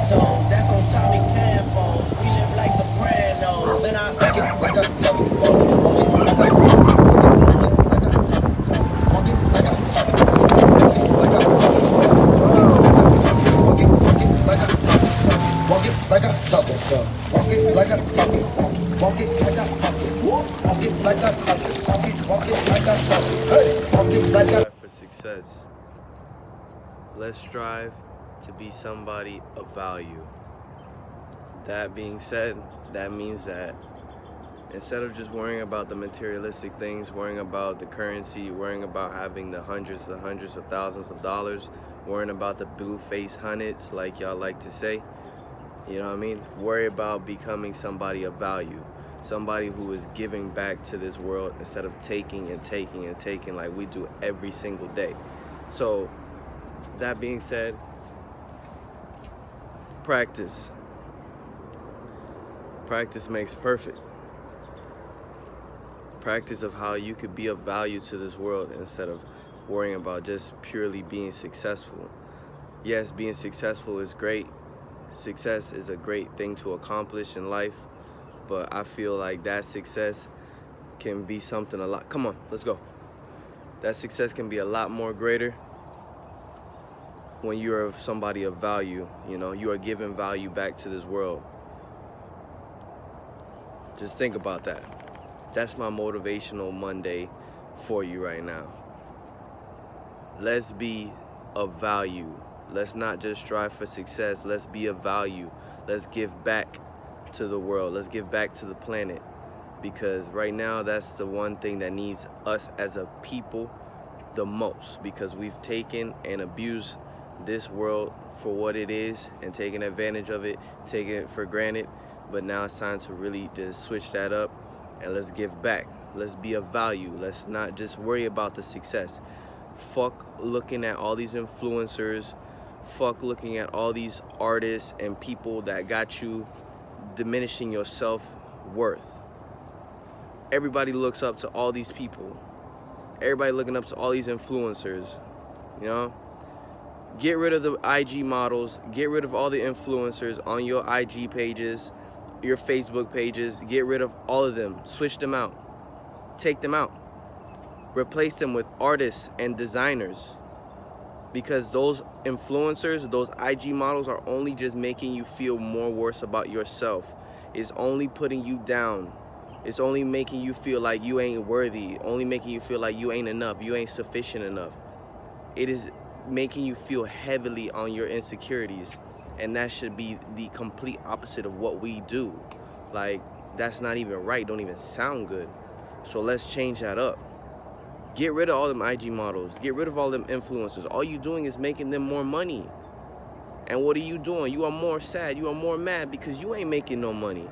toes. That's on Tommy Campos. We live like Sopranos. And I walk it like a talk it, walk it like a walk it like a talk it, walk it like a talk it, walk it like a talk it, walk it like a talk it, walk it like a talk it, walk it like a talk it, walk it like a talk it, walk it like a talk it, hey, walk it like a. For success, let's strive to be somebody of value. That being said, that means that instead of just worrying about the materialistic things, worrying about the currency, worrying about having the hundreds of thousands of dollars, worrying about the blue face hundreds like y'all like to say, you know what I mean? Worry about becoming somebody of value, somebody who is giving back to this world instead of taking and taking and taking like we do every single day. So that being said, practice. Practice makes perfect. Practice of how you could be of value to this world instead of worrying about just purely being successful. Yes, being successful is great. Success is a great thing to accomplish in life, but I feel like that success can be something a lot, come on, let's go. That success can be a lot more greater when you're somebody of value, you know, you are giving value back to this world. Just think about that. That's my motivational Monday for you right now. Let's be of value. Let's not just strive for success. Let's be of value. Let's give back to the world. Let's give back to the planet. Because right now, that's the one thing that needs us as a people the most. Because we've taken and abused this world for what it is and taken advantage of it, taking it for granted. But now it's time to really just switch that up and let's give back. Let's be of value. Let's not just worry about the success. Fuck looking at all these influencers. Fuck looking at all these artists and people that got you diminishing your self-worth. Everybody looks up to all these people. Everybody looking up to all these influencers, you know? Get rid of the IG models. Get rid of all the influencers on your IG pages, your Facebook pages. Get rid of all of them. Switch them out. Take them out. Replace them with artists and designers. Because those influencers, those IG models are only just making you feel more worse about yourself. It's only putting you down. It's only making you feel like you ain't worthy. Only making you feel like you ain't enough. You ain't sufficient enough. It is making you feel heavily on your insecurities. And that should be the complete opposite of what we do. Like, that's not even right. Don't even sound good. So let's change that up. Get rid of all them IG models. Get rid of all them influencers. All you doing is making them more money. And what are you doing? You are more sad. You are more mad because you ain't making no money.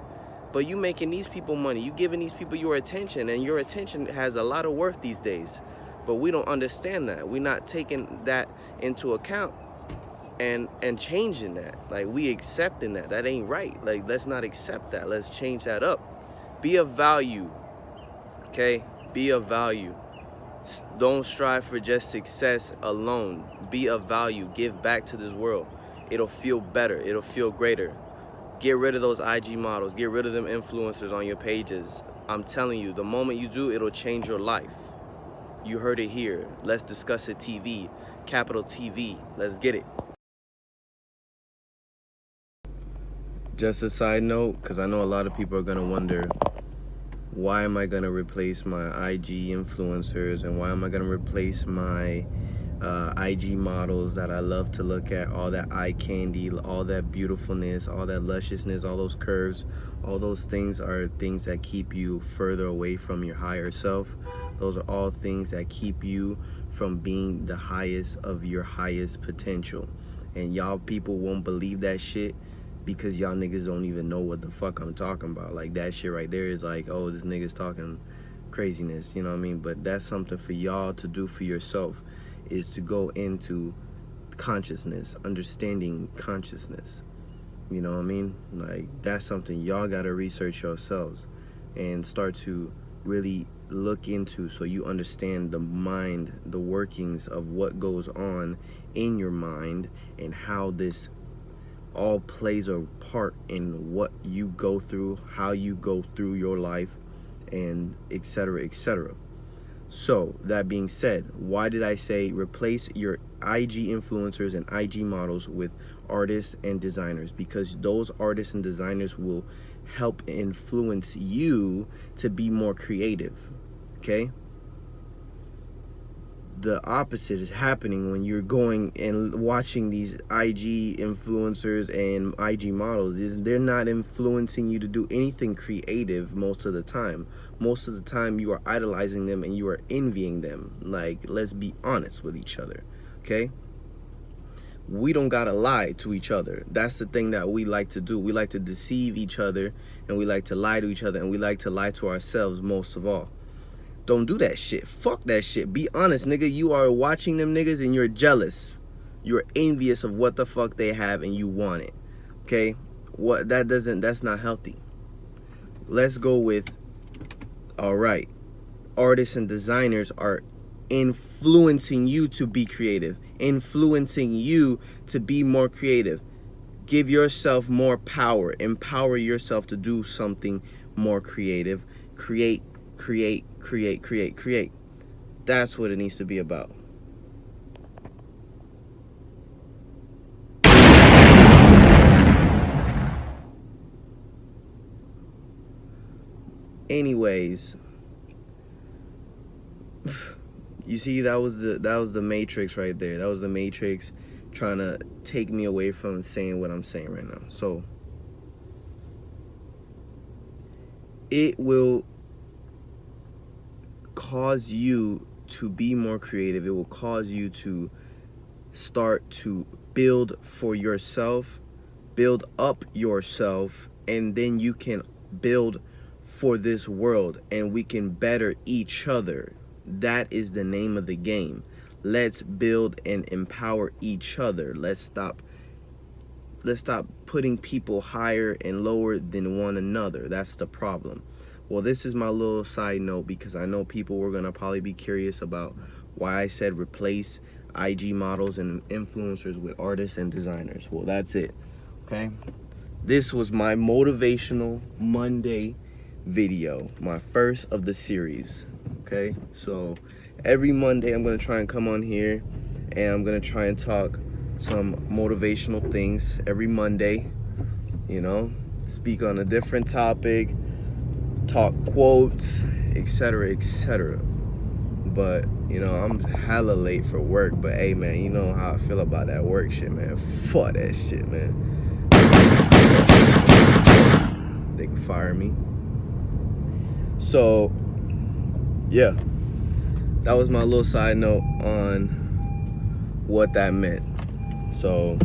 But you making these people money. You giving these people your attention. And your attention has a lot of worth these days. But we don't understand that. We're not taking that into account and changing that. Like, we accepting that. That ain't right. Like, let's not accept that. Let's change that up. Be of value. Okay? Be of value. Don't strive for just success alone. Be of value. Give back to this world. It'll feel better. It'll feel greater. Get rid of those IG models. Get rid of them influencers on your pages. I'm telling you, the moment you do, it'll change your life. You heard it here. Let's discuss it TV. Capital TV. Let's get it. Just a side note, because I know a lot of people are going to wonder, why am I going to replace my IG influencers and why am I going to replace my IG models that I love to look at, all that eye candy, all that beautifulness, all that lusciousness, all those curves, all those things are things that keep you further away from your higher self. Those are all things that keep you from being the highest of your highest potential. And y'all people won't believe that shit because y'all niggas don't even know what the fuck I'm talking about. Like, that shit right there is like, oh, this nigga's talking craziness, you know what I mean? But that's something for y'all to do for yourself, is to go into consciousness, understanding consciousness. You know what I mean? Like, that's something y'all gotta research yourselves and start to really look into, so you understand the mind, the workings of what goes on in your mind and how this all plays a part in what you go through, how you go through your life, and etc., etc. So that being said, why did I say replace your IG influencers and IG models with artists and designers? Because those artists and designers will help influence you to be more creative, okay? The opposite is happening when you're going and watching these IG influencers and IG models. They're not influencing you to do anything creative most of the time. Most of the time you are idolizing them and you are envying them. Like, let's be honest with each other, okay? We don't gotta lie to each other. That's the thing that we like to do. We like to deceive each other, and we like to lie to each other, and we like to lie to ourselves most of all. Don't do that shit. Fuck that shit. Be honest, nigga. You are watching them niggas and you're jealous. You're envious of what the fuck they have and you want it. Okay? That's not healthy. Let's go with, all right, artists and designers are influencing you to be creative, influencing you to be more creative. Give yourself more power. Empower yourself to do something more creative. Create. That's what it needs to be about. Anyways, you see, that was the Matrix right there. That was the Matrix trying to take me away from saying what I'm saying right now. So it will cause you to be more creative. It will cause you to start to build for yourself, build up yourself, and then you can build for this world, and we can better each other. That is the name of the game. Let's build and empower each other. Let's stop putting people higher and lower than one another. That's the problem. Well, this is my little side note, because I know people were gonna probably be curious about why I said replace IG models and influencers with artists and designers. Well, that's it, okay? This was my Motivational Monday video, my first of the series, okay? So every Monday I'm gonna try and come on here and I'm gonna try and talk some motivational things every Monday, you know, speak on a different topic, talk quotes, etc., etc. But you know, I'm hella late for work, but hey man, you know how I feel about that work shit, man. Fuck that shit, man. They can fire me. So yeah, that was my little side note on what that meant. So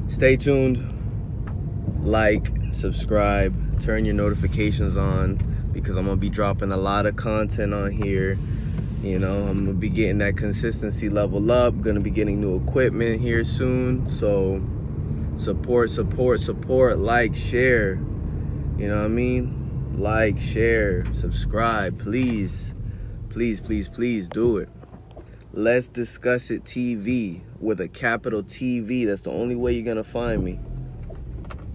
stay tuned, like, subscribe, turn your notifications on, because I'm gonna be dropping a lot of content on here. You know, I'm gonna be getting that consistency level up, gonna be getting new equipment here soon. So support, like, share, you know what I mean? Like, share, subscribe, please do it. Let's Discuss It TV with a capital TV. That's the only way you're gonna find me.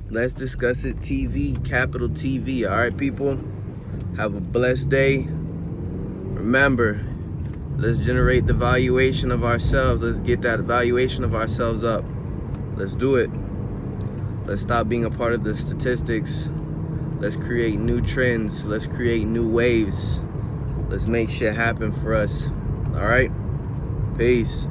Let's Discuss It TV, capital TV. All right, people, have a blessed day. Remember, let's generate the valuation of ourselves. Let's get that valuation of ourselves up. Let's do it. Let's stop being a part of the statistics. Let's create new trends. Let's create new waves. Let's make shit happen for us. All right? Peace.